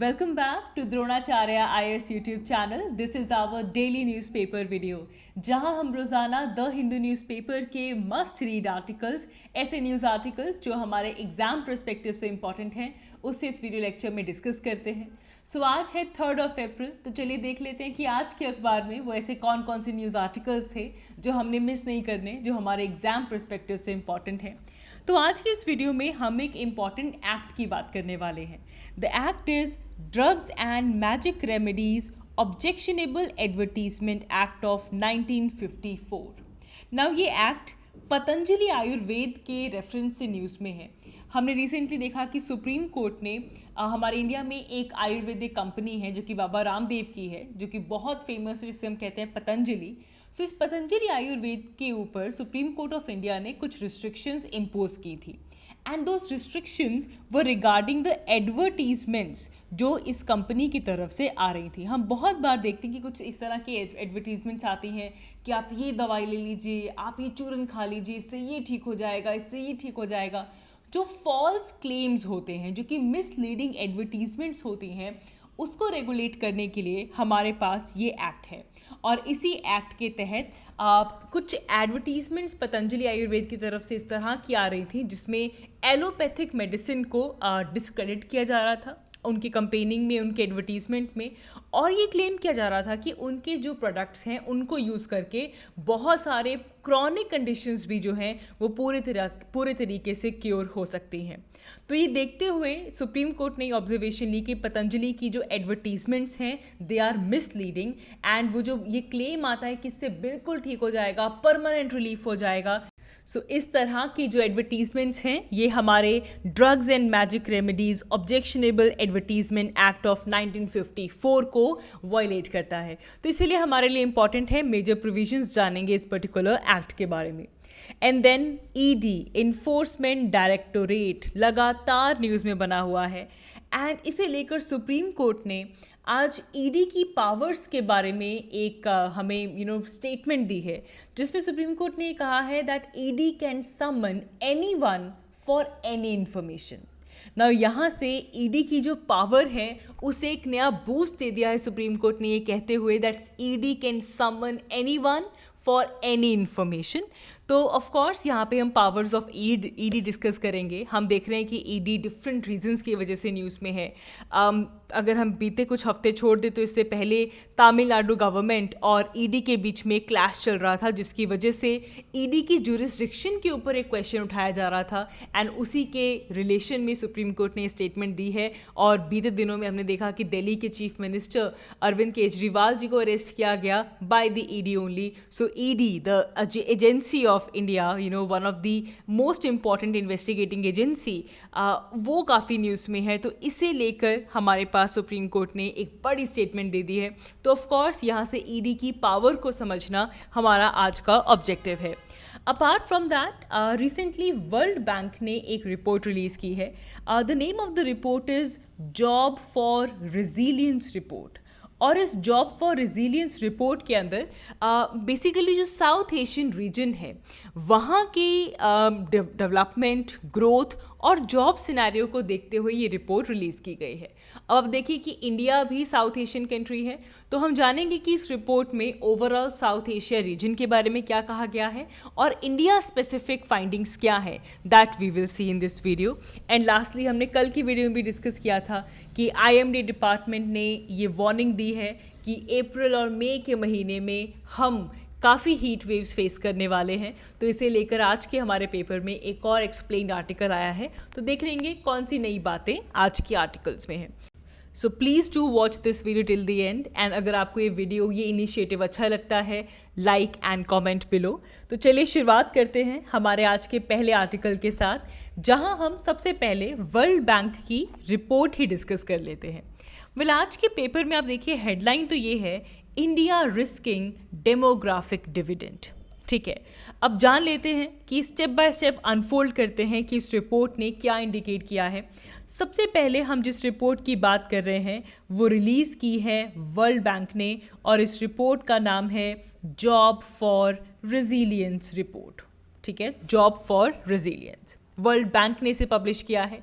Welcome back to Dronacharya IAS YouTube channel. This is our daily newspaper video, जहां हम रोज़ाना the Hindu newspaper के must read articles, ऐसे news articles जो हमारे एग्जाम परस्पेक्टिव से इंपॉर्टेंट हैं, उससे इस वीडियो लेक्चर में डिस्कस करते हैं। सो आज है 3 अप्रैल, तो चलिए देख लेते हैं कि आज के अखबार में वो ऐसे कौन कौन से न्यूज़ आर्टिकल्स थे जो हमने मिस नहीं करने, जो हमारे एग्जाम परस्पेक्टिव से इंपॉर्टेंट हैं। तो आज की इस वीडियो में हम एक इम्पॉर्टेंट एक्ट की बात करने वाले हैं। The act is drugs and magic remedies objectionable advertisement act of 1954। Now ये एक्ट पतंजलि आयुर्वेद के रेफरेंस से न्यूज़ में है। हमने रिसेंटली देखा कि सुप्रीम कोर्ट ने हमारे इंडिया में एक आयुर्वेदिक कंपनी है जो कि बाबा रामदेव की है, जो कि बहुत फेमस है, जिसे हम कहते हैं पतंजलि। सो इस पतंजलि आयुर्वेद के ऊपर सुप्रीम कोर्ट ऑफ इंडिया ने कुछ रिस्ट्रिक्शंस इम्पोज की थी, and those restrictions were regarding the advertisements जो इस कंपनी की तरफ से आ रही थी। हम बहुत बार देखते हैं कि कुछ इस तरह की एडवर्टीजमेंट्स आती हैं कि आप ये दवाई ले लीजिए, आप ये चूरन खा लीजिए, इससे ये ठीक हो जाएगा, इससे ये ठीक हो जाएगा। जो फॉल्स क्लेम्स होते हैं, जो कि मिसलीडिंग एडवर्टीजमेंट्स होती हैं, उसको रेगुलेट करने के लिए हमारे पास ये एक्ट है। और इसी एक्ट के तहत कुछ एडवर्टीजमेंट्स पतंजलि आयुर्वेद की तरफ से इस तरह की आ रही थी जिसमें एलोपैथिक मेडिसिन को डिस्क्रेडिट किया जा रहा था उनकी कंपेनिंग में, उनके एडवर्टीजमेंट में, और ये क्लेम किया जा रहा था कि उनके जो प्रोडक्ट्स हैं उनको यूज़ करके बहुत सारे क्रॉनिक कंडीशंस भी जो हैं वो पूरे तरीके से क्योर हो सकती हैं। तो ये देखते हुए सुप्रीम कोर्ट ने ऑब्जर्वेशन ली कि पतंजलि की जो एडवर्टीजमेंट्स हैं दे आर मिसलीडिंग, एंड वो जो ये क्लेम आता है कि इससे बिल्कुल ठीक हो जाएगा, परमानेंट रिलीफ हो जाएगा, सो इस तरह की जो एडवर्टीजमेंट्स हैं ये हमारे drugs and magic remedies objectionable advertisement act of 1954 को वायलेट करता है। तो इसीलिए हमारे लिए इंपॉर्टेंट है, मेजर प्रोविजंस जानेंगे इस पर्टिकुलर एक्ट के बारे में। And then ED enforcement directorate लगातार न्यूज़ में बना हुआ है, एंड इसे लेकर सुप्रीम कोर्ट ने आज ईडी की पावर्स के बारे में एक हमें स्टेटमेंट दी है, जिसमें सुप्रीम कोर्ट ने कहा है that ED can summon anyone for any information. ना यहाँ से ईडी की जो पावर है उसे एक नया बूस्ट दे दिया है सुप्रीम कोर्ट ने, ये कहते हुए that ED can summon anyone for any information. तो ऑफ कोर्स यहाँ पे हम पावर्स ऑफ ईडी डिस्कस करेंगे। हम देख रहे हैं कि ईडी डिफरेंट रीजंस की वजह से न्यूज़ में है। अगर हम बीते कुछ हफ्ते छोड़ दें तो इससे पहले तमिलनाडु गवर्नमेंट और ईडी के बीच में क्लैश चल रहा था, जिसकी वजह से ईडी की जुरिस्डिक्शन के ऊपर एक क्वेश्चन उठाया जा रहा था, एंड उसी के रिलेशन में सुप्रीम कोर्ट ने स्टेटमेंट दी है। और बीते दिनों में हमने देखा कि दिल्ली के चीफ मिनिस्टर अरविंद केजरीवाल जी को अरेस्ट किया गया by the ED only. So ED the agency of India, one of the most important investigating agency, वो काफ़ी न्यूज़ में है। तो इसे लेकर हमारे पास सुप्रीम कोर्ट ने एक बड़ी स्टेटमेंट दे दी है। तो ऑफ कोर्स यहाँ से ईडी की पावर को समझना हमारा आज का ऑब्जेक्टिव है। Apart from that, recently world bank ने एक रिपोर्ट रिलीज़ की है। The name of the report is job for resilience report. और इस जॉब फॉर रेजिलियंस रिपोर्ट के अंदर बेसिकली जो साउथ एशियन रीजन है वहाँ की डेवलपमेंट, ग्रोथ और जॉब सिनेरियो को देखते हुए ये रिपोर्ट रिलीज़ की गई है। अब देखिए कि इंडिया भी साउथ एशियन कंट्री है, तो हम जानेंगे कि इस रिपोर्ट में ओवरऑल साउथ एशिया रीजन के बारे में क्या कहा गया है और इंडिया स्पेसिफिक फाइंडिंग्स क्या है, that we will see in this video. And lastly, हमने कल की वीडियो में भी डिस्कस किया था कि आईएमडी डिपार्टमेंट ने ये वार्निंग दी है कि अप्रैल और मई के महीने में हम काफ़ी हीट वेव्स फेस करने वाले हैं। तो इसे लेकर आज के हमारे पेपर में एक और एक्सप्लेन्ड आर्टिकल आया है, तो देख लेंगे कौन सी नई बातें आज की आर्टिकल्स में हैं। So please do watch this video till the end, and अगर आपको ये वीडियो, ये इनिशिएटिव अच्छा लगता है, लाइक एंड कमेंट बिलो। तो चलिए शुरुआत करते हैं हमारे आज के पहले आर्टिकल के साथ, जहां हम सबसे पहले वर्ल्ड बैंक की रिपोर्ट ही डिस्कस कर लेते हैं। वेल, आज के पेपर में आप देखिए हेडलाइन तो ये है, इंडिया रिस्किंग डेमोग्राफिक डिविडेंड। ठीक है, अब जान लेते हैं कि स्टेप बाय स्टेप अनफोल्ड करते हैं कि इस रिपोर्ट ने क्या इंडिकेट किया है। सबसे पहले हम जिस रिपोर्ट की बात कर रहे हैं वो रिलीज़ की है वर्ल्ड बैंक ने, और इस रिपोर्ट का नाम है जॉब फॉर रेजिलियंस रिपोर्ट। ठीक है, job for resilience, world bank ने इसे पब्लिश किया है।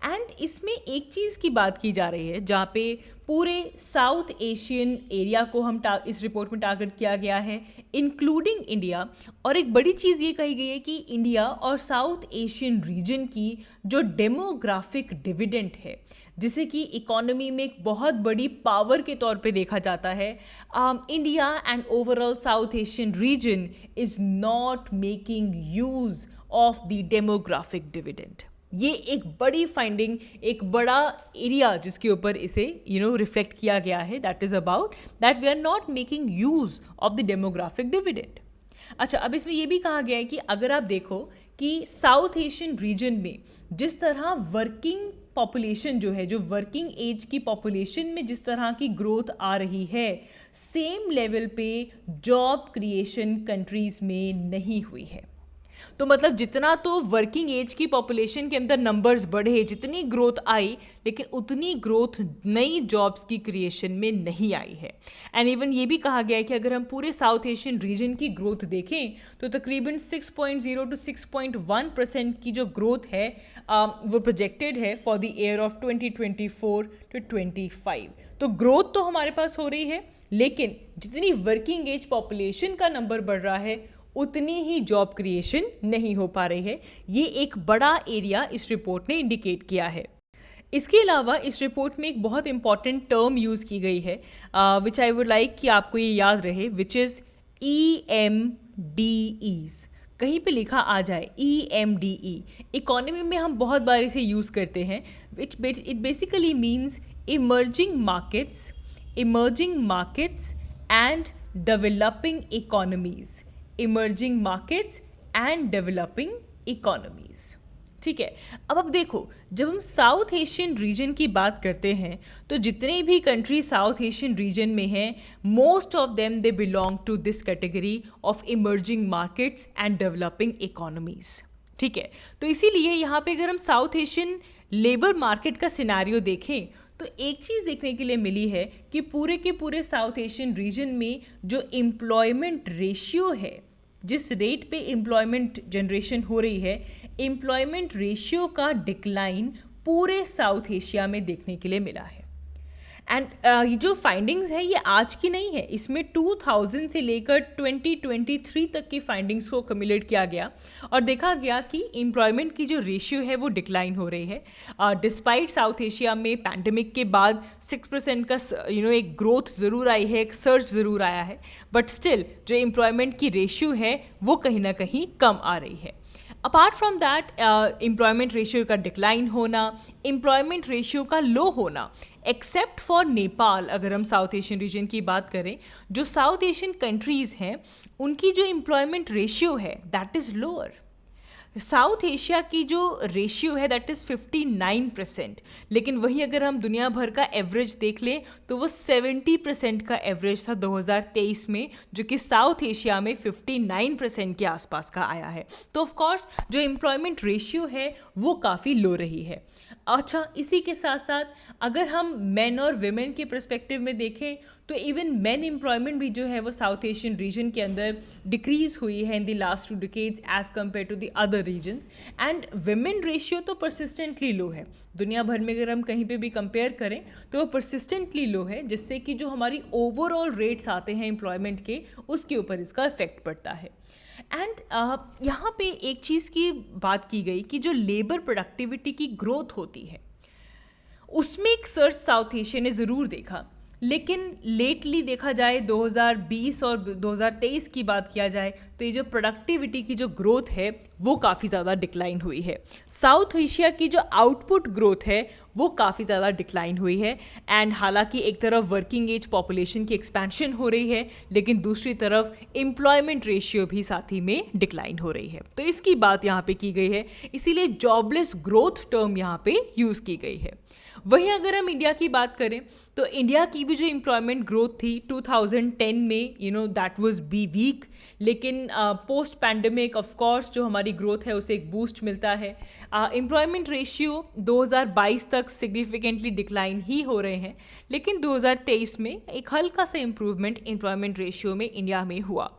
एंड इसमें एक चीज़ की बात की जा रही है जहाँ पे पूरे साउथ एशियन एरिया को हम इस रिपोर्ट में टारगेट किया गया है, इंक्लूडिंग इंडिया। और एक बड़ी चीज़ ये कही गई है कि इंडिया और साउथ एशियन रीजन की जो डेमोग्राफिक डिविडेंड है, जिसे कि इकोनॉमी में एक बहुत बड़ी पावर के तौर पे देखा जाता है, India and overall south Asian region is not making use of the demographic dividend. ये एक बड़ी फाइंडिंग, एक बड़ा एरिया जिसके ऊपर इसे रिफ्लेक्ट किया गया है, that is about that we are not making use of the demographic dividend. अच्छा, अब इसमें यह भी कहा गया है कि अगर आप देखो कि साउथ एशियन रीजन में जिस तरह वर्किंग पॉपुलेशन जो है, जो वर्किंग एज की पॉपुलेशन में जिस तरह की ग्रोथ आ रही है, सेम लेवल पे जॉब क्रिएशन कंट्रीज में नहीं हुई है। तो मतलब जितना तो वर्किंग एज की पॉपुलेशन के अंदर नंबर्स बढ़े, जितनी ग्रोथ आई, लेकिन उतनी ग्रोथ नई जॉब्स की क्रिएशन में नहीं आई है। एंड इवन ये भी कहा गया है कि अगर हम पूरे साउथ एशियन रीजन की ग्रोथ देखें तो तकरीबन 6.0 to 6.1% की जो ग्रोथ है वो प्रोजेक्टेड है for the year of 2024 to 25। तो ग्रोथ तो हमारे पास हो रही है, लेकिन जितनी वर्किंग एज पॉपुलेशन का नंबर बढ़ रहा है उतनी ही जॉब क्रिएशन नहीं हो पा रही है। ये एक बड़ा एरिया इस रिपोर्ट ने इंडिकेट किया है। इसके अलावा इस रिपोर्ट में एक बहुत इंपॉर्टेंट टर्म यूज़ की गई है विच आई वुड लाइक कि आपको ये याद रहे, विच इज़ EMDEs। कहीं पे लिखा आ जाए EMDE, इकोनॉमी में हम बहुत बार इसे यूज़ करते हैं, which it basically means emerging markets and developing economies. Emerging markets and developing economies. ठीक है, अब देखो, जब हम साउथ एशियन रीजन की बात करते हैं तो जितने भी कंट्री साउथ एशियन रीजन में हैं, most of them they belong to this category of emerging markets and developing economies. ठीक है, तो इसीलिए यहाँ पे अगर हम साउथ एशियन लेबर मार्केट का सिनेरियो देखें तो एक चीज़ देखने के लिए मिली है कि पूरे के पूरे साउथ एशियन रीजन में जो एम्प्लॉयमेंट रेशियो है, जिस रेट पे एम्प्लॉयमेंट जनरेशन हो रही है, एम्प्लॉयमेंट रेशियो का डिक्लाइन पूरे साउथ एशिया में देखने के लिए मिला है। एंड ये जो फाइंडिंग्स है ये आज की नहीं है, इसमें 2000 से लेकर 2023 तक की फाइंडिंग्स को कम्युलेट किया गया और देखा गया कि एम्प्लॉयमेंट की जो रेशियो है वो डिक्लाइन हो रही है। डिस्पाइट साउथ एशिया में पैंडमिक के बाद 6% का एक ग्रोथ ज़रूर आई है, एक सर्च ज़रूर आया है, बट स्टिल जो एम्प्लॉयमेंट की रेशियो है वो कहीं ना कहीं कम आ रही है। Apart from that, employment ratio का डिक्लाइन होना, एम्प्लॉयमेंट रेशियो का लो होना, एक्सेप्ट फॉर नेपाल, अगर हम साउथ एशियन रीजन की बात करें, जो साउथ एशियन कंट्रीज़ हैं उनकी जो एम्प्लॉयमेंट रेशियो है that is lower. South Asia की जो रेशियो है दैट इज़ 59%, लेकिन वही अगर हम दुनिया भर का एवरेज देख लें तो वो 70% का एवरेज था 2023 में, जो कि साउथ एशिया में 59% के आसपास का आया है। तो ऑफ कोर्स जो एम्प्लॉयमेंट रेशियो है वो काफ़ी लो रही है। अच्छा, इसी के साथ साथ अगर हम मेन और विमेन के पर्सपेक्टिव में देखें तो इवन मेन एम्प्लॉयमेंट भी जो है वो साउथ एशियन रीजन के अंदर डिक्रीज हुई है in the last 2 decades as compare to the other regions. And women ratio तो परसिस्टेंटली लो है, दुनिया भर में अगर हम कहीं पे भी कंपेयर करें तो वो परसिस्टेंटली लो है, जिससे कि जो हमारी ओवरऑल रेट्स आते हैं एम्प्लॉयमेंट के उसके ऊपर इसका इफेक्ट पड़ता है। एंड यहाँ पे एक चीज़ की बात की गई कि जो लेबर प्रोडक्टिविटी की ग्रोथ होती है उसमें एक सर्च साउथ एशिया ने ज़रूर देखा, लेकिन लेटली देखा जाए 2020 और 2023 की बात किया जाए तो ये जो प्रोडक्टिविटी की जो ग्रोथ है वो काफ़ी ज़्यादा डिक्लाइन हुई है। साउथ एशिया की जो आउटपुट ग्रोथ है वो काफ़ी ज़्यादा डिक्लाइन हुई है। एंड हालांकि एक तरफ वर्किंग एज पॉपुलेशन की एक्सपेंशन हो रही है, लेकिन दूसरी तरफ एम्प्लॉयमेंट रेशियो भी साथ ही में डिक्लाइन हो रही है। तो इसकी बात यहाँ पे की गई है, इसीलिए जॉबलेस ग्रोथ टर्म यहाँ पे यूज़ की गई है। वहीं अगर हम इंडिया की बात करें तो इंडिया की भी जो एम्प्लॉयमेंट ग्रोथ थी 2010 में दैट वाज बी वीक, लेकिन पोस्ट पैंडमिक ऑफ कोर्स जो हमारी ग्रोथ है उसे एक बूस्ट मिलता है। एम्प्लॉयमेंट रेशियो 2022 तक सिग्निफिकेंटली डिक्लाइन ही हो रहे हैं, लेकिन 2023 में एक हल्का सा इम्प्रूवमेंट एम्प्लॉयमेंट रेशियो में इंडिया में हुआ।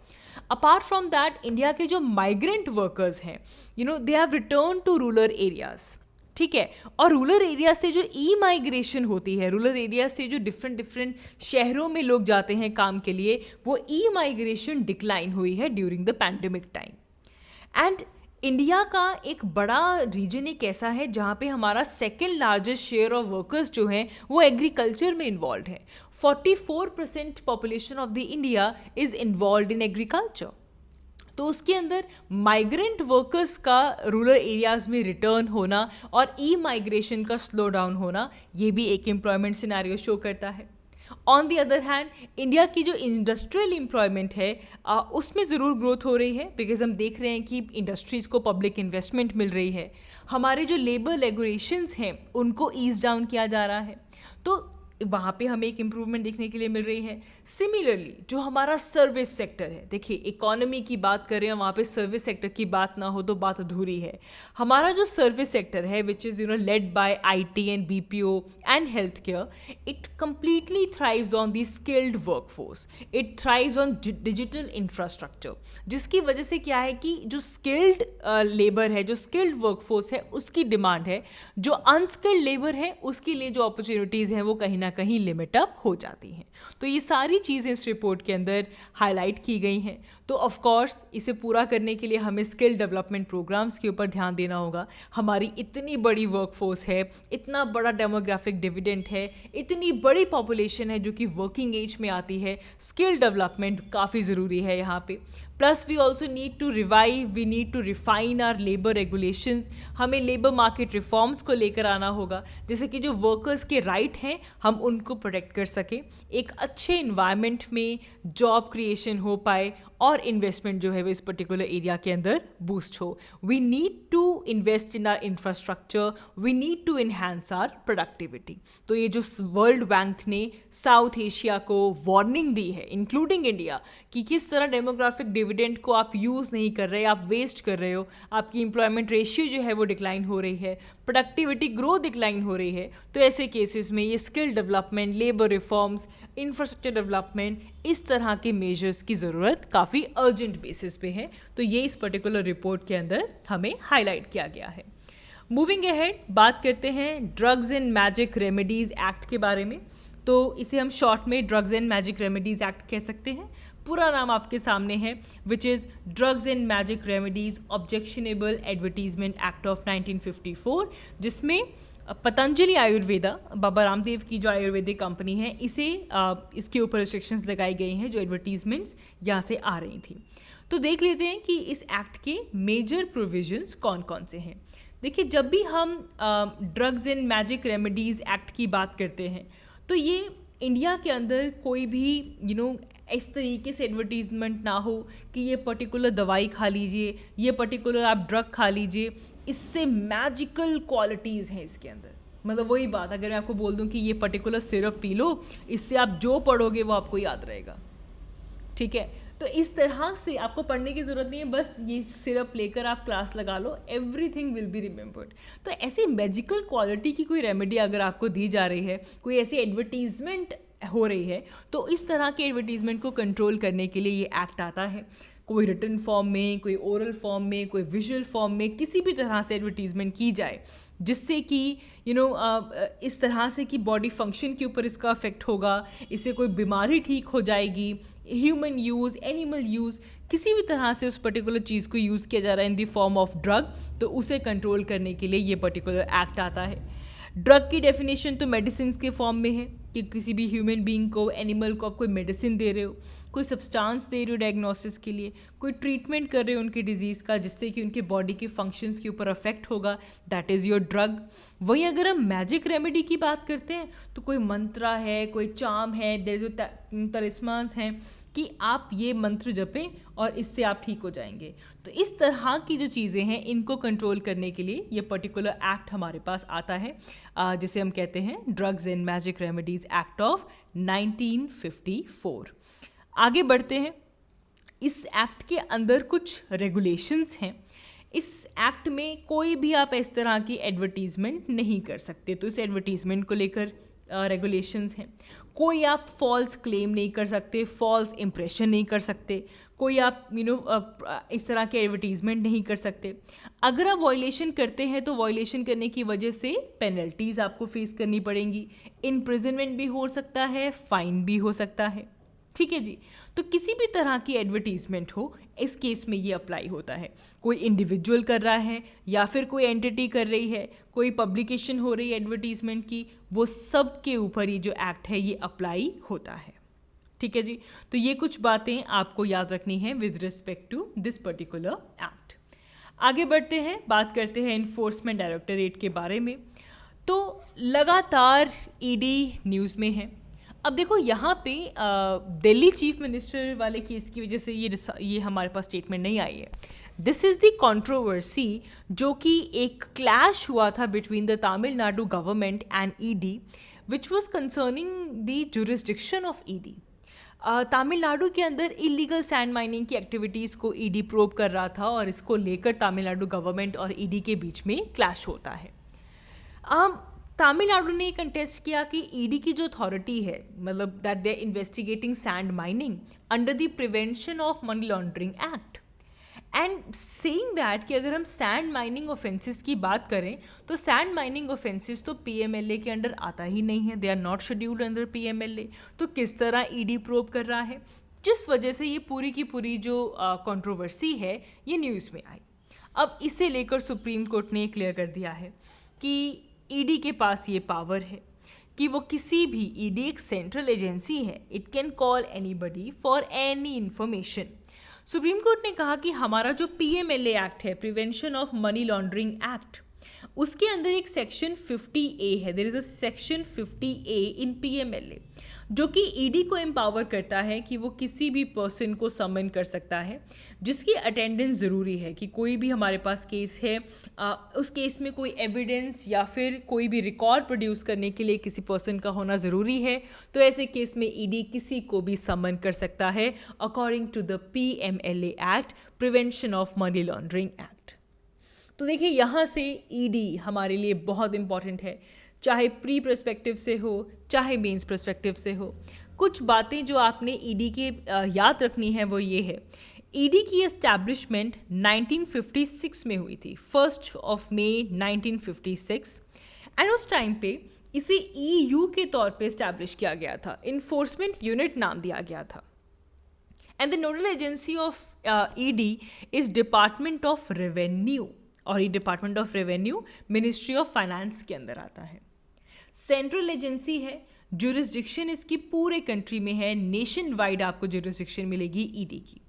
अपार्ट फ्रॉम दैट, इंडिया के जो माइग्रेंट वर्कर्स हैं they have return to rural areas. ठीक है। और रूरल एरिया से जो ई माइग्रेशन होती है, रूरल एरिया से जो डिफरेंट शहरों में लोग जाते हैं काम के लिए, वो ई माइग्रेशन डिक्लाइन हुई है during the pandemic time. And India का एक बड़ा रीजन एक ऐसा है जहाँ पे हमारा second largest share of workers जो हैं वो एग्रीकल्चर में इन्वॉल्व है। 44% population of the India is involve in agriculture. तो उसके अंदर माइग्रेंट वर्कर्स का रूरल एरियाज में रिटर्न होना और ई माइग्रेशन का स्लो डाउन होना, ये भी एक एम्प्लॉयमेंट सिनेरियो शो करता है। On the other hand India की जो इंडस्ट्रियल एम्प्लॉयमेंट है उसमें ज़रूर ग्रोथ हो रही है, बिकॉज हम देख रहे हैं कि इंडस्ट्रीज़ को पब्लिक इन्वेस्टमेंट मिल रही है। हमारे जो लेबर रेगुलेशंस हैं उनको ईज डाउन किया जा रहा है, तो वहाँ पे हमें एक इम्प्रूवमेंट देखने के लिए मिल रही है। सिमिलरली जो हमारा सर्विस सेक्टर है, देखिए इकोनॉमी की बात करें वहाँ पे सर्विस सेक्टर की बात ना हो तो बात अधूरी है। हमारा जो सर्विस सेक्टर है which is led by IT and BPO and health care, it completely thrives on the skilled workforce, it thrives on digital infrastructure, जिसकी वजह से क्या है कि जो स्किल्ड लेबर है, जो स्किल्ड वर्कफोर्स है उसकी डिमांड है, जो अनस्किल्ड लेबर है उसके लिए जो अपॉर्चुनिटीज़ हैं वो कहीं ना कहीं लिमिट अप हो जाती हैं। तो ये सारी चीज़ें इस रिपोर्ट के अंदर हाईलाइट की गई हैं। तो ऑफ कोर्स इसे पूरा करने के लिए हमें स्किल डेवलपमेंट प्रोग्राम्स के ऊपर ध्यान देना होगा। हमारी इतनी बड़ी वर्कफोर्स है, इतना बड़ा डेमोग्राफिक डिविडेंड है, इतनी बड़ी पॉपुलेशन है जो कि वर्किंग एज में आती है, स्किल डेवलपमेंट काफ़ी ज़रूरी है यहाँ पे। Plus we also need to revive, we need to refine our labour regulations. हमें लेबर मार्केट रिफॉर्म्स को लेकर आना होगा, जैसे कि जो वर्कर्स के राइट हैं हम उनको प्रोटेक्ट कर सकें, एक अच्छे इन्वायरमेंट में जॉब क्रिएशन हो पाए और इन्वेस्टमेंट जो है वो इस पर्टिकुलर एरिया के अंदर बूस्ट हो। We need to invest in our infrastructure, we need to enhance our productivity. तो ये जो वर्ल्ड बैंक ने साउथ एशिया को वार्निंग दी है, इंक्लूडिंग इंडिया, कि किस तरह डेमोग्राफिक डिविडेंड को आप यूज़ नहीं कर रहे, आप वेस्ट कर रहे हो, आपकी एम्प्लॉयमेंट रेशियो जो है वो डिक्लाइन हो रही है, प्रोडक्टिविटी ग्रोथ डिक्लाइन हो रही है, तो ऐसे केसेस में ये skill development, labour reforms, infrastructure development, इस तरह के मेजर्स की ज़रूरत काफ़ी अर्जेंट बेसिस पे है। तो ये इस पर्टिकुलर रिपोर्ट के अंदर हमें हाईलाइट किया गया है। मूविंग अहेड बात करते हैं drugs and magic remedies act के बारे में। तो इसे हम शॉर्ट में drugs and magic remedies act कह सकते हैं। पूरा नाम आपके सामने है, which is drugs and magic remedies objectionable advertisement act of 1954, जिसमें पतंजलि आयुर्वेदा, बाबा रामदेव की जो आयुर्वेदिक कंपनी है, इसके ऊपर रिस्ट्रिक्शंस लगाई गई हैं जो एडवर्टीजमेंट्स यहाँ से आ रही थी। तो देख लेते हैं कि इस एक्ट के मेजर प्रोविजंस कौन कौन से हैं। देखिए, जब भी हम drugs and magic remedies act की बात करते हैं तो ये इंडिया के अंदर कोई भी इस तरीके से एडवर्टीजमेंट ना हो कि ये पर्टिकुलर दवाई खा लीजिए, ये पर्टिकुलर आप ड्रग खा लीजिए, इससे मैजिकल क्वालिटीज़ हैं इसके अंदर। मतलब वही बात, अगर मैं आपको बोल दूं कि ये पर्टिकुलर सिरप पी लो, इससे आप जो पढ़ोगे वो आपको याद रहेगा, ठीक है। तो इस तरह से आपको पढ़ने की ज़रूरत नहीं है, बस ये सिरप लेकर आप क्लास लगा लो, एवरीथिंग विल बी रिमेंबर्ड। तो ऐसी मैजिकल क्वालिटी की कोई रेमेडी अगर आपको दी जा रही है, कोई ऐसी एडवर्टीजमेंट हो रही है, तो इस तरह के एडवर्टीजमेंट को कंट्रोल करने के लिए ये एक्ट आता है। कोई रिटन फॉर्म में, कोई ओरल फॉर्म में, कोई विजुअल फॉर्म में, किसी भी तरह से एडवर्टीजमेंट की जाए जिससे कि इस तरह से कि बॉडी फंक्शन के ऊपर इसका अफेक्ट होगा, इससे कोई बीमारी ठीक हो जाएगी, ह्यूमन यूज़, एनिमल यूज़, किसी भी तरह से उस पर्टिकुलर चीज़ को यूज़ किया जा रहा है in the form of drug, तो उसे कंट्रोल करने के लिए ये पर्टिकुलर एक्ट आता है। ड्रग की डेफिनेशन तो मेडिसिन के फॉर्म में है कि किसी भी ह्यूमन बीइंग को, एनिमल को आप कोई मेडिसिन दे रहे हो, कोई सब्सटेंस दे रहे हो डायग्नोसिस के लिए, कोई ट्रीटमेंट कर रहे हो उनकी डिजीज़ का जिससे कि उनके बॉडी के फंक्शंस के ऊपर अफेक्ट होगा, दैट इज़ योर ड्रग। वहीं अगर हम मैजिक रेमेडी की बात करते हैं तो कोई मंत्रा है, कोई चार्म है, देयर जो तलिस्मान्स हैं कि आप ये मंत्र जपें और इससे आप ठीक हो जाएंगे। तो इस तरह की जो चीज़ें हैं इनको कंट्रोल करने के लिए ये पर्टिकुलर एक्ट हमारे पास आता है, जिसे हम कहते हैं drugs and magic remedies act of 1954। आगे बढ़ते हैं। इस एक्ट के अंदर कुछ रेगुलेशंस हैं। इस एक्ट में कोई भी आप इस तरह की एडवर्टीजमेंट नहीं कर सकते, तो इस एडवर्टीजमेंट को लेकर रेगुलेशंस हैं। कोई आप फॉल्स क्लेम नहीं कर सकते, फॉल्स इम्प्रेशन नहीं कर सकते, कोई आप इस तरह के एडवर्टीजमेंट नहीं कर सकते। अगर आप वॉयलेशन करते हैं तो वॉयलेशन करने की वजह से पेनल्टीज़ आपको फेस करनी पड़ेंगी, इम्प्रिजनमेंट भी हो सकता है, फाइन भी हो सकता है। ठीक है जी। तो किसी भी तरह की एडवर्टीजमेंट हो, इस केस में ये अप्लाई होता है। कोई इंडिविजुअल कर रहा है या फिर कोई एंटिटी कर रही है, कोई पब्लिकेशन हो रही है एडवर्टीजमेंट की, वो सब के ऊपर ये जो एक्ट है ये अप्लाई होता है। ठीक है जी। तो ये कुछ बातें आपको याद रखनी है with respect to this particular act. आगे बढ़ते हैं, बात करते हैं इन्फोर्समेंट डायरेक्टरेट के बारे में। तो लगातार ईडी न्यूज़ में है। अब देखो यहाँ पे दिल्ली चीफ मिनिस्टर वाले केस की वजह से ये हमारे पास स्टेटमेंट नहीं आई है। दिस इज़ द कंट्रोवर्सी जो कि एक क्लैश हुआ था between the Tamil Nadu government and ED which was concerning the jurisdiction of ED. Tamil Nadu के अंदर इलीगल सैंड माइनिंग की एक्टिविटीज़ को ईडी प्रोब कर रहा था और इसको लेकर तमिलनाडु गवर्नमेंट और ईडी के बीच में क्लैश होता है। तमिलनाडु ने कंटेस्ट किया कि ईडी की जो अथॉरिटी है, मतलब that they investigating sand mining under the prevention of money laundering act, and saying that कि अगर हम सैंड माइनिंग ऑफेंसेस की बात करें तो सैंड माइनिंग ऑफेंसेस तो पीएमएलए के अंडर आता ही नहीं है, they are not scheduled under PMLA. तो किस तरह ईडी प्रोब कर रहा है, जिस वजह से ये पूरी की पूरी जो कंट्रोवर्सी है ये न्यूज़ में आई। अब इसे लेकर सुप्रीम कोर्ट ने क्लियर कर दिया है कि ईडी के पास ये पावर है कि वो किसी भी, ईडी एक सेंट्रल एजेंसी है, it can call anybody for any information. Supreme court ने कहा कि हमारा जो पीएमएलए एक्ट है, prevention of money laundering act, उसके अंदर एक सेक्शन 50A है, there is a section 50A in PMLA जो कि ईडी को एम्पावर करता है कि वो किसी भी पर्सन को समन कर सकता है जिसकी अटेंडेंस ज़रूरी है। कि कोई भी हमारे पास केस है, उस केस में कोई एविडेंस या फिर कोई भी रिकॉर्ड प्रोड्यूस करने के लिए किसी पर्सन का होना ज़रूरी है, तो ऐसे केस में ईडी किसी को भी समन कर सकता है according to the PMLA act, prevention of money laundering act. तो देखिए यहाँ से ईडी हमारे लिए बहुत इंपॉर्टेंट है, चाहे प्री पर्सपेक्टिव से हो चाहे मेंस पर्सपेक्टिव से हो। कुछ बातें जो आपने ईडी के याद रखनी है वो ये है, ईडी की एस्टैब्लिशमेंट 1956 में हुई थी, 1 मई 1956, एंड उस टाइम पे इसे ईयू के तौर पे एस्टैब्लिश किया गया था, इन्फोर्समेंट यूनिट नाम दिया गया था। And the nodal agency of ED is department of revenue, और ये department of revenue ministry of finance के अंदर आता है। सेंट्रल एजेंसी है, जुरिस्डिक्शन इसकी पूरे कंट्री में है, नेशन वाइड आपको जुरिस्डिक्शन मिलेगी ईडी की।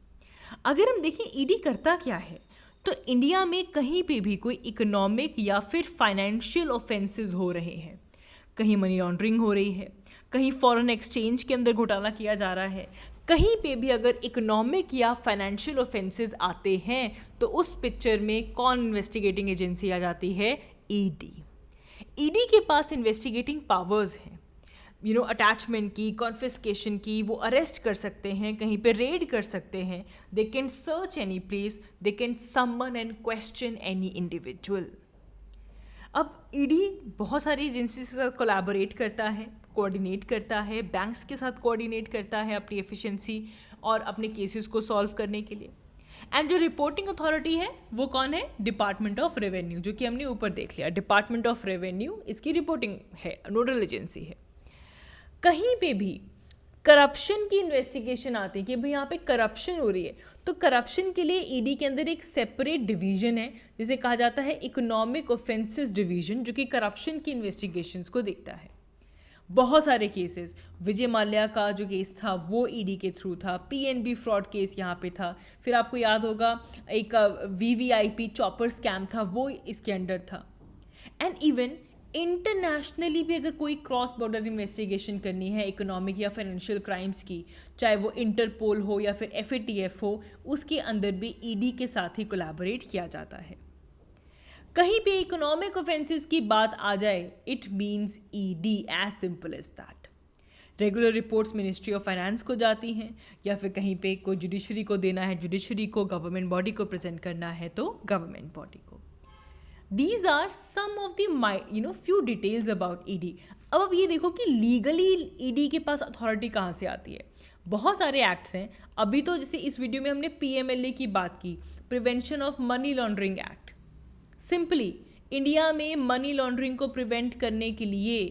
अगर हम देखें ईडी करता क्या है, तो इंडिया में कहीं पे भी कोई इकोनॉमिक या फिर फाइनेंशियल ऑफेंसेस हो रहे हैं, कहीं मनी लॉन्ड्रिंग हो रही है, कहीं फॉरेन एक्सचेंज के अंदर घोटाला किया जा रहा है, कहीं पे भी अगर इकोनॉमिक या फाइनेंशियल ऑफेंसेस आते हैं तो उस पिक्चर में कौन इन्वेस्टिगेटिंग एजेंसी आ जाती है, ईडी। ईडी के पास इन्वेस्टिगेटिंग पावर्स हैं, अटैचमेंट की, कॉन्फिस्केशन की, वो अरेस्ट कर सकते हैं, कहीं पे रेड कर सकते हैं, they can search any place, they can summon and question any individual. अब ईडी बहुत सारी एजेंसी के साथ कोलैबोरेट करता है, कोऑर्डिनेट करता है, बैंक्स के साथ कोऑर्डिनेट करता है अपनी एफिशिएंसी और अपने केसेस को सॉल्व करने के लिए। एंड जो रिपोर्टिंग अथॉरिटी है वो कौन है, डिपार्टमेंट ऑफ रेवेन्यू, जो कि हमने ऊपर देख लिया, डिपार्टमेंट ऑफ रेवेन्यू इसकी रिपोर्टिंग है, नोडल एजेंसी है। कहीं पे भी करप्शन की इन्वेस्टिगेशन आती है कि भाई यहाँ पे करप्शन हो रही है, तो करप्शन के लिए ईडी के अंदर एक सेपरेट डिवीजन है जिसे कहा जाता है इकोनॉमिक ऑफेंसेस डिवीजन, जो कि करप्शन की इन्वेस्टिगेशंस को देखता है। बहुत सारे केसेस, विजय माल्या का जो केस था वो ईडी के थ्रू था, पीएनबी फ्रॉड केस यहाँ पे था, फिर आपको याद होगा एक वीवीआईपी चॉपर स्कैम था, वो इसके अंडर था। एंड इवन इंटरनेशनली भी अगर कोई क्रॉस बॉर्डर इन्वेस्टिगेशन करनी है इकोनॉमिक या फाइनेंशियल क्राइम्स की, चाहे वो इंटरपोल हो या फिर एफएटीएफ हो, उसके अंदर भी ईडी के साथ ही कोलैबोरेट किया जाता है। कहीं पे इकोनॉमिक ऑफेंसेस की बात आ जाए, it means ED, as simple as that. Regular reports ministry of finance को जाती हैं, या फिर कहीं पे कोई जुडिशरी को देना है, जुडिशरी को, गवर्नमेंट बॉडी को प्रेजेंट करना है तो गवर्नमेंट बॉडी को। These are some of the few details about ED. अब ये देखो कि लीगली ईडी के पास अथॉरिटी कहाँ से आती है। बहुत सारे एक्ट्स हैं। अभी तो जैसे इस वीडियो में हमने पीएमएलए की बात की, prevention of money laundering act. Simply India में मनी लॉन्ड्रिंग को प्रिवेंट करने के लिए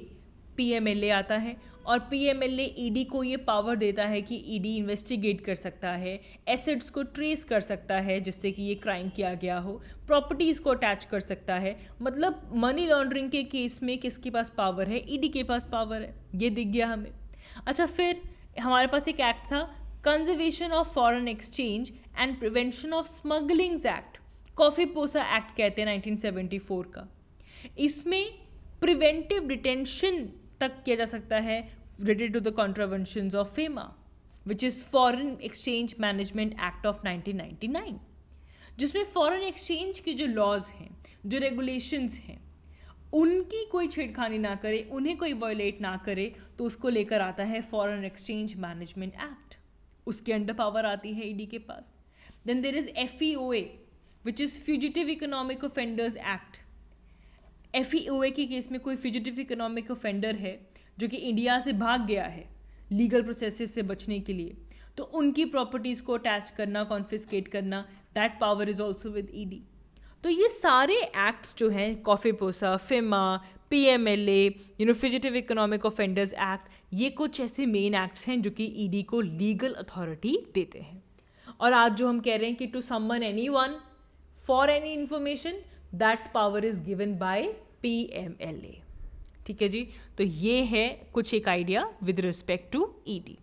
पीएमएलए आता है, और पीएमएलए ईडी को ये पावर देता है कि ईडी इन्वेस्टिगेट कर सकता है, एसेट्स को ट्रेस कर सकता है जिससे कि ये क्राइम किया गया हो, प्रॉपर्टीज़ को अटैच कर सकता है। मतलब मनी लॉन्ड्रिंग के केस में किसके पास पावर है? ईडी के पास पावर है। ये दिख गया हमें। अच्छा, फिर हमारे पास एक एक्ट था, conservation of foreign exchange and prevention of smugglings act, COFEPOSA act कहते हैं 1974 का। इसमें प्रिवेंटिव डिटेंशन तक किया जा सकता है related to the contraventions of FEMA, which is foreign exchange management act of 1999, जिसमें फॉरेन एक्सचेंज के जो लॉज हैं, जो रेगुलेशंस हैं, उनकी कोई छेड़खानी ना करे, उन्हें कोई वायलेट ना करे, तो उसको लेकर आता है फॉरेन एक्सचेंज मैनेजमेंट एक्ट। उसके अंडर पावर आती है ईडी के पास। Then there is FEOA, which is fugitive economic offenders act. FEOA के केस में कोई फ्यूजिटिव इकोनॉमिक ऑफेंडर है जो कि इंडिया से भाग गया है लीगल प्रोसेसेस से बचने के लिए, तो उनकी प्रॉपर्टीज़ को अटैच करना, कॉन्फिस्केट करना, that power is also with ED. तो ये सारे एक्ट्स जो हैं, COFEPOSA, FEMA, PMLA, fugitive economic offenders act, ये कुछ ऐसे मेन एक्ट्स हैं जो कि ईडी को लीगल अथॉरिटी देते हैं। और आज जो हम कह रहे हैं कि to someone anyone for any information, that power is given by PMLA. ठीक है जी, तो ये है कुछ एक idea with respect to ED.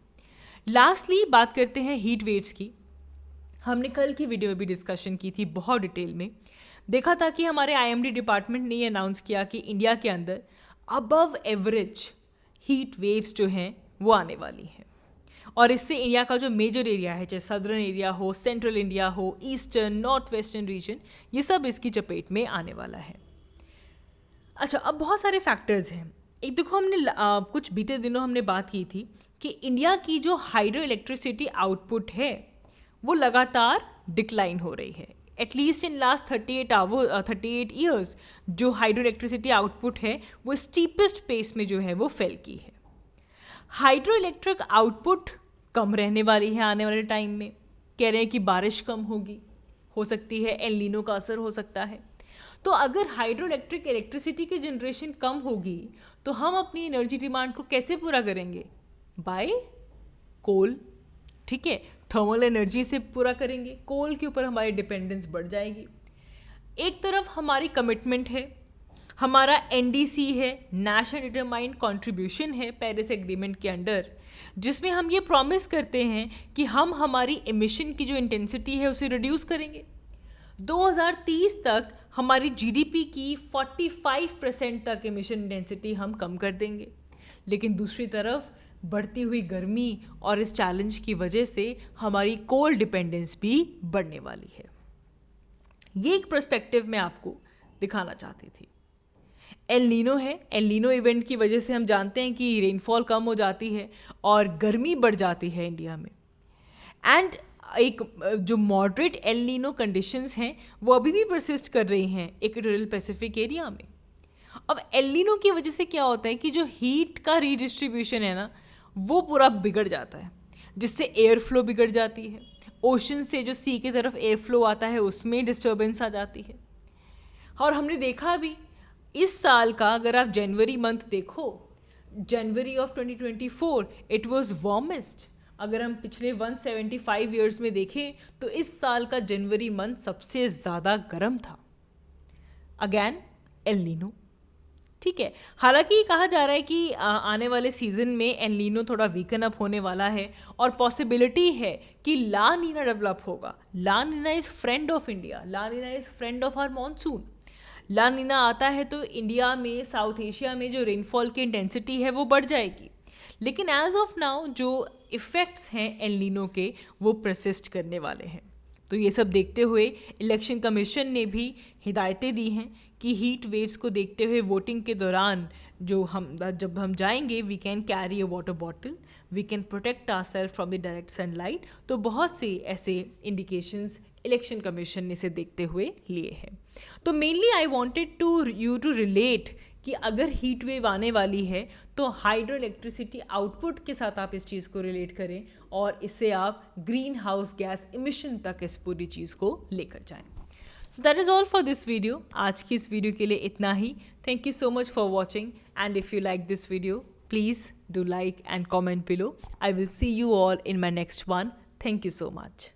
Lastly बात करते हैं हीट वेव्स की। हमने कल की वीडियो में भी डिस्कशन की थी बहुत डिटेल में। देखा था कि हमारे IMD डिपार्टमेंट ने ये अनाउंस किया कि इंडिया के अंदर अबव एवरेज हीट वेव्स जो हैं वो आने वाली हैं, और इससे इंडिया का जो मेजर एरिया है, चाहे सदर्न एरिया हो, सेंट्रल इंडिया हो, ईस्टर्न, नॉर्थ वेस्टर्न रीजन, ये सब इसकी चपेट में आने वाला है। अच्छा, अब बहुत सारे फैक्टर्स हैं। एक देखो, हमने कुछ बीते दिनों हमने बात की थी कि इंडिया की जो हाइड्रो इलेक्ट्रिसिटी आउटपुट है वो लगातार डिक्लाइन हो रही है। एटलीस्ट इन लास्ट 38 ईयर्स जो हाइड्रो इलेक्ट्रिसिटी आउटपुट है वो स्टीपेस्ट पेस में जो है वो फेल की है। हाइड्रो इलेक्ट्रिक आउटपुट कम रहने वाली है आने वाले टाइम में। कह रहे हैं कि बारिश कम होगी, हो सकती है एल नीनो का असर हो सकता है। तो अगर हाइड्रो इलेक्ट्रिसिटी की जनरेशन कम होगी तो हम अपनी एनर्जी डिमांड को कैसे पूरा करेंगे? बाय कोल। ठीक है, थर्मल एनर्जी से पूरा करेंगे। कोल के ऊपर हमारी डिपेंडेंस बढ़ जाएगी। एक तरफ हमारी कमिटमेंट है, हमारा NDC है, नेशनल डिटरमाइंड कंट्रीब्यूशन है पेरिस एग्रीमेंट के अंडर, जिसमें हम ये प्रॉमिस करते हैं कि हम हमारी एमिशन की जो इंटेंसिटी है उसे रिड्यूस करेंगे। 2030 तक हमारी GDP की 45% तक एमिशन इंटेंसिटी हम कम कर देंगे। लेकिन दूसरी तरफ बढ़ती हुई गर्मी और इस चैलेंज की वजह से हमारी कोल डिपेंडेंस भी बढ़ने वाली है। ये एक पर्सपेक्टिव मैं आपको दिखाना चाहती थी। एल नीनो है, एल नीनो इवेंट की वजह से हम जानते हैं कि रेनफॉल कम हो जाती है और गर्मी बढ़ जाती है इंडिया में। एंड एक जो मॉडरेट एल नीनो कंडीशंस हैं वो अभी भी परसिस्ट कर रही हैं इक्वेटोरियल पैसिफिक एरिया में। अब एल नीनो की वजह से क्या होता है कि जो हीट का रीडिस्ट्रीब्यूशन है ना वो पूरा बिगड़ जाता है, जिससे एयर फ्लो बिगड़ जाती है। ओशन से जो सी की तरफ एयर फ्लो आता है उसमें डिस्टर्बेंस आ जाती है। और हमने देखा भी इस साल का, अगर आप जनवरी मंथ देखो, January of 2024 it was warmest. अगर हम पिछले 175 ईयर्स में देखें तो इस साल का जनवरी मंथ सबसे ज़्यादा गर्म था। Again El Nino. ठीक है, हालांकि कहा जा रहा है कि आने वाले सीजन में एल नीनो थोड़ा वीकन अप होने वाला है और पॉसिबिलिटी है कि ला नीना डेवलप होगा। La Nina is friend of India, La Nina is friend of our monsoon. La Nina आता है तो इंडिया में, साउथ एशिया में जो रेनफॉल की इंटेंसिटी है वो बढ़ जाएगी। लेकिन एज ऑफ नाउ जो इफ़ेक्ट्स हैं एल नीनो के वो परसिस्ट करने वाले हैं। तो ये सब देखते हुए इलेक्शन कमीशन ने भी हिदायतें दी हैं कि हीट वेव्स को देखते हुए वोटिंग के दौरान जब हम जाएंगे, we can carry a water bottle, we can protect ourselves from the direct sunlight. तो बहुत से ऐसे इंडिकेशंस इलेक्शन कमीशन ने इसे देखते हुए लिए हैं। तो mainly I wanted you to relate कि अगर हीट वेव आने वाली है तो हाइड्रो इलेक्ट्रिसिटी आउटपुट के साथ आप इस चीज़ को रिलेट करें और इससे आप ग्रीन हाउस गैस इमिशन तक इस पूरी चीज़ को लेकर जाएं। So that is all for this video. आज की इस वीडियो के लिए इतना ही। Thank you so much for watching and if you like this video please do like and comment below. I will see you all in my next one. Thank you so much.